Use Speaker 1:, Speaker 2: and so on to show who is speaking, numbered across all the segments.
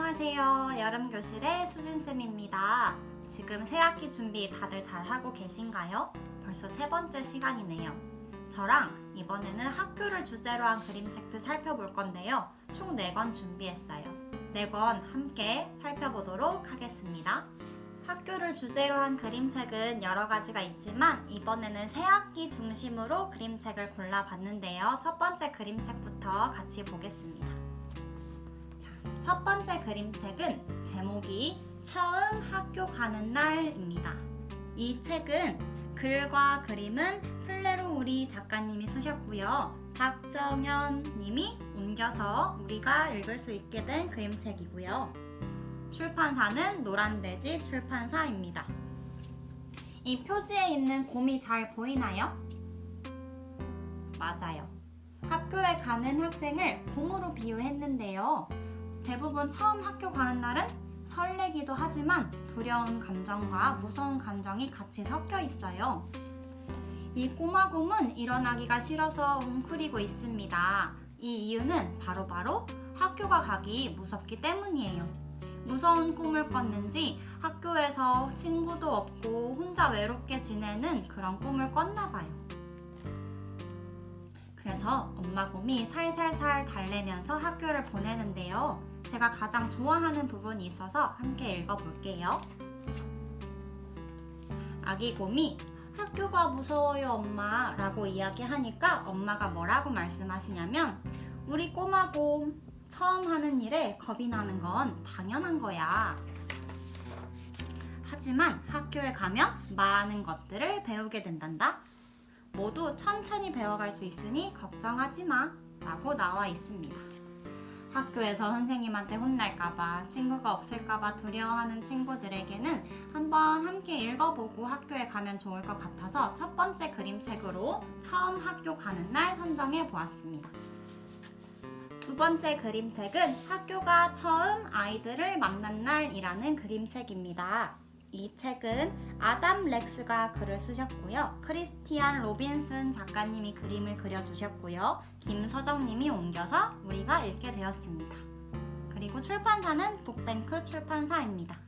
Speaker 1: 안녕하세요. 여름교실의 수진쌤입니다. 지금 새학기 준비 다들 잘하고 계신가요? 벌써 세 번째 시간이네요. 저랑 이번에는 학교를 주제로 한 그림책들 살펴볼 건데요. 총 4권 준비했어요. 4권 함께 살펴보도록 하겠습니다. 학교를 주제로 한 그림책은 여러 가지가 있지만 이번에는 새학기 중심으로 그림책을 골라봤는데요. 첫 번째 그림책부터 같이 보겠습니다. 첫 번째 그림책은 제목이 처음 학교 가는 날입니다. 이 책은 글과 그림은 플레로우리 작가님이 쓰셨고요. 박정현 님이 옮겨서 우리가 읽을 수 있게 된 그림책이고요. 출판사는 노란돼지 출판사입니다. 이 표지에 있는 곰이 잘 보이나요? 맞아요. 학교에 가는 학생을 곰으로 비유했는데요. 대부분 처음 학교 가는 날은 설레기도 하지만 두려운 감정과 무서운 감정이 같이 섞여 있어요. 이 꼬마곰은 일어나기가 싫어서 웅크리고 있습니다. 이 이유는 바로 학교가 가기 무섭기 때문이에요. 무서운 꿈을 꿨는지 학교에서 친구도 없고 혼자 외롭게 지내는 그런 꿈을 꿨나 봐요. 그래서 엄마 곰이 살살살 달래면서 학교를 보내는데요. 제가 가장 좋아하는 부분이 있어서 함께 읽어볼게요. 아기 곰이 학교가 무서워요 엄마 라고 이야기하니까 엄마가 뭐라고 말씀하시냐면 우리 꼬마 곰 처음 하는 일에 겁이 나는 건 당연한 거야. 하지만 학교에 가면 많은 것들을 배우게 된단다. 모두 천천히 배워갈 수 있으니 걱정하지 마 라고 나와 있습니다. 학교에서 선생님한테 혼날까봐 친구가 없을까봐 두려워하는 친구들에게는 한번 함께 읽어보고 학교에 가면 좋을 것 같아서 첫 번째 그림책으로 처음 학교 가는 날 선정해 보았습니다. 두 번째 그림책은 학교가 처음 아이들을 만난 날이라는 그림책입니다. 이 책은 아담 렉스가 글을 쓰셨고요. 크리스티안 로빈슨 작가님이 그림을 그려주셨고요. 김서정님이 옮겨서 우리가 읽게 되었습니다. 그리고 출판사는 북뱅크 출판사입니다.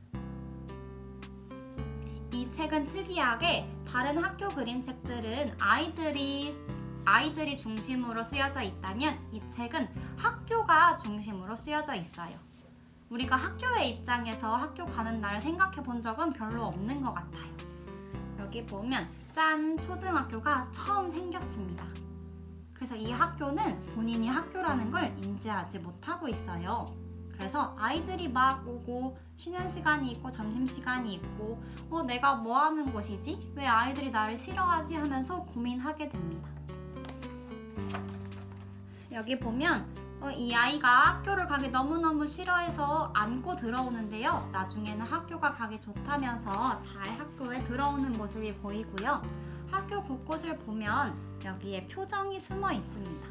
Speaker 1: 이 책은 특이하게 다른 학교 그림책들은 아이들이 중심으로 쓰여져 있다면 이 책은 학교가 중심으로 쓰여져 있어요. 우리가 학교의 입장에서 학교 가는 날을 생각해 본 적은 별로 없는 것 같아요. 여기 보면 짠! 초등학교가 처음 생겼습니다. 그래서 이 학교는 본인이 학교라는 걸 인지하지 못하고 있어요. 그래서 아이들이 막 오고 쉬는 시간이 있고 점심시간이 있고 내가 뭐 하는 곳이지? 왜 아이들이 나를 싫어하지? 하면서 고민하게 됩니다. 여기 보면 이 아이가 학교를 가기 너무너무 싫어해서 안고 들어오는데요. 나중에는 학교가 가기 좋다면서 잘 학교에 들어오는 모습이 보이고요. 학교 곳곳을 보면 여기에 표정이 숨어 있습니다.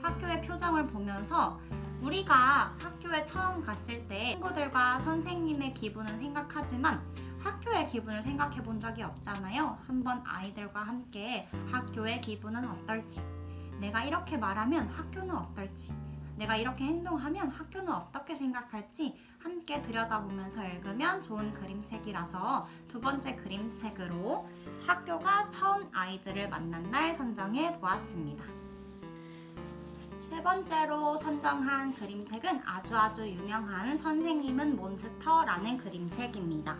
Speaker 1: 학교의 표정을 보면서 우리가 학교에 처음 갔을 때 친구들과 선생님의 기분은 생각하지만 학교의 기분을 생각해 본 적이 없잖아요. 한번 아이들과 함께 학교의 기분은 어떨지, 내가 이렇게 말하면 학교는 어떨지, 내가 이렇게 행동하면 학교는 어떻게 생각할지 함께 들여다보면서 읽으면 좋은 그림책이라서 두 번째 그림책으로 학교가 처음 아이들을 만난 날 선정해 보았습니다. 세 번째로 선정한 그림책은 아주 유명한 선생님은 몬스터라는 그림책입니다.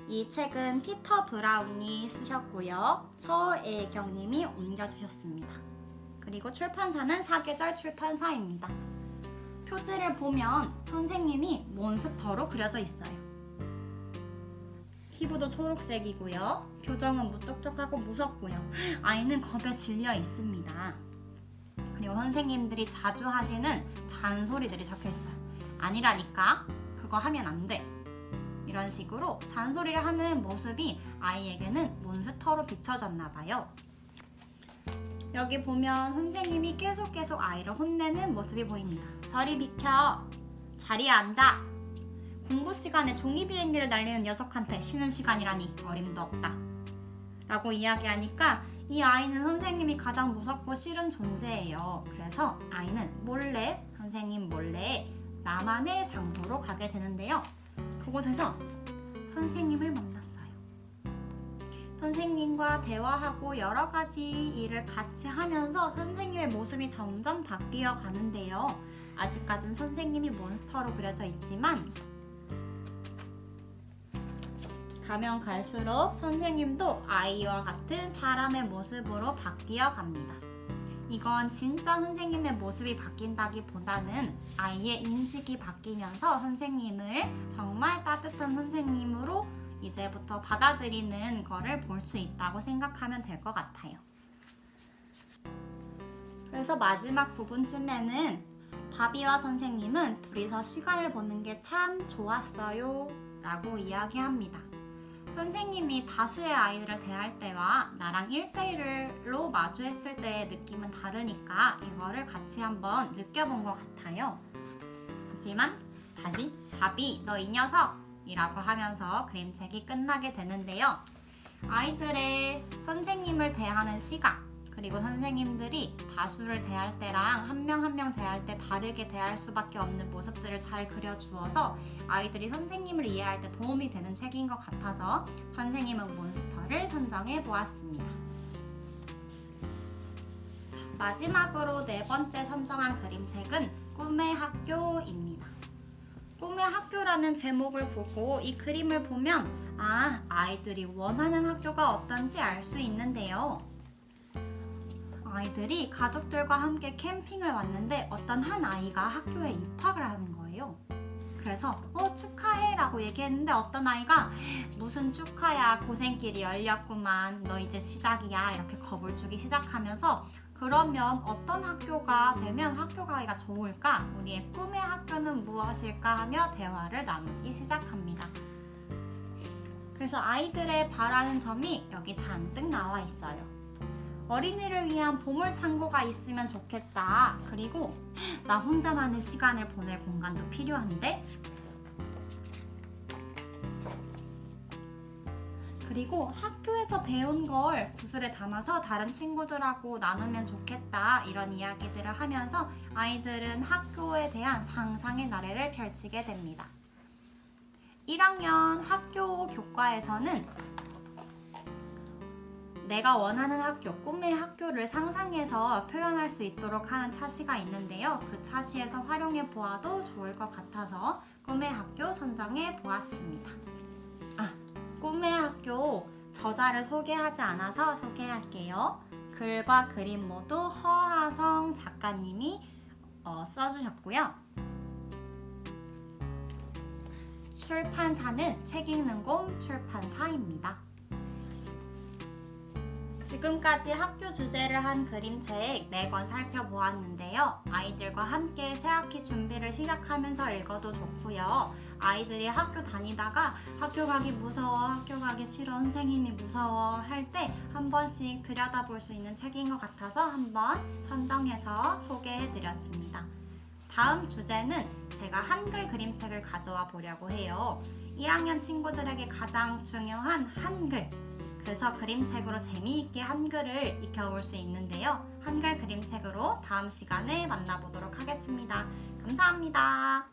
Speaker 1: 이 책은 피터 브라운이 쓰셨고요. 서애경님이 옮겨주셨습니다. 그리고 출판사는 사계절 출판사입니다. 표지를 보면 선생님이 몬스터로 그려져 있어요. 피부도 초록색이고요. 표정은 무뚝뚝하고 무섭고요. 아이는 겁에 질려 있습니다. 그리고 선생님들이 자주 하시는 잔소리들이 적혀 있어요. 아니라니까, 그거 하면 안 돼. 이런 식으로 잔소리를 하는 모습이 아이에게는 몬스터로 비춰졌나 봐요. 여기 보면 선생님이 계속 아이를 혼내는 모습이 보입니다. 저리 비켜! 자리에 앉아! 공부 시간에 종이 비행기를 날리는 녀석한테 쉬는 시간이라니 어림도 없다. 라고 이야기하니까 이 아이는 선생님이 가장 무섭고 싫은 존재예요. 그래서 아이는 몰래 선생님 몰래 나만의 장소로 가게 되는데요. 그곳에서 선생님을 만났어요. 선생님과 대화하고 여러 가지 일을 같이 하면서 선생님의 모습이 점점 바뀌어 가는데요. 아직까지는 선생님이 몬스터로 그려져 있지만 가면 갈수록 선생님도 아이와 같은 사람의 모습으로 바뀌어 갑니다. 이건 진짜 선생님의 모습이 바뀐다기보다는 아이의 인식이 바뀌면서 선생님을 정말 따뜻한 선생님으로 이제부터 받아들이는 거를 볼 수 있다고 생각하면 될 것 같아요. 그래서 마지막 부분쯤에는 바비와 선생님은 둘이서 시간을 보내는 게 참 좋았어요 라고 이야기합니다. 선생님이 다수의 아이들을 대할 때와 나랑 1대1로 마주했을 때의 느낌은 다르니까 이거를 같이 한번 느껴본 것 같아요. 하지만 다시 바비 너 이 녀석! 이라고 하면서 그림책이 끝나게 되는데요. 아이들의 선생님을 대하는 시각 그리고 선생님들이 다수를 대할 때랑 한 명 한 명 대할 때 다르게 대할 수밖에 없는 모습들을 잘 그려주어서 아이들이 선생님을 이해할 때 도움이 되는 책인 것 같아서 선생님은 몬스터를 선정해 보았습니다. 마지막으로 네 번째 선정한 그림책은 꿈의 학교입니다. 꿈의 학교라는 제목을 보고 이 그림을 보면 아이들이 원하는 학교가 어떤지 알 수 있는데요. 아이들이 가족들과 함께 캠핑을 왔는데 어떤 한 아이가 학교에 입학을 하는 거예요. 그래서 축하해 라고 얘기했는데 어떤 아이가 무슨 축하야 고생길이 열렸구만 너 이제 시작이야 이렇게 겁을 주기 시작하면서 그러면 어떤 학교가 되면 학교 가기가 좋을까? 우리의 꿈의 학교는 무엇일까? 하며 대화를 나누기 시작합니다. 그래서 아이들의 바라는 점이 여기 잔뜩 나와 있어요. 어린이를 위한 보물창고가 있으면 좋겠다. 그리고 나 혼자만의 시간을 보낼 공간도 필요한데? 그리고 학교에서 배운 걸 구슬에 담아서 다른 친구들하고 나누면 좋겠다. 이런 이야기들을 하면서 아이들은 학교에 대한 상상의 나래를 펼치게 됩니다. 1학년 학교 교과에서는 내가 원하는 학교, 꿈의 학교를 상상해서 표현할 수 있도록 하는 차시가 있는데요. 그 차시에서 활용해 보아도 좋을 것 같아서 꿈의 학교 선정해 보았습니다. 꿈의 학교 저자를 소개하지 않아서 소개할게요. 글과 그림 모두 허하성 작가님이 써주셨고요. 출판사는 책 읽는 곰 출판사입니다. 지금까지 학교 주제를 한 그림책 4권 살펴보았는데요. 아이들과 함께 새학기 준비를 시작하면서 읽어도 좋고요. 아이들이 학교 다니다가 학교 가기 무서워, 학교 가기 싫어, 선생님이 무서워 할 때 한 번씩 들여다볼 수 있는 책인 것 같아서 한번 선정해서 소개해드렸습니다. 다음 주제는 제가 한글 그림책을 가져와 보려고 해요. 1학년 친구들에게 가장 중요한 한글. 그래서 그림책으로 재미있게 한글을 익혀볼 수 있는데요. 한글 그림책으로 다음 시간에 만나보도록 하겠습니다. 감사합니다.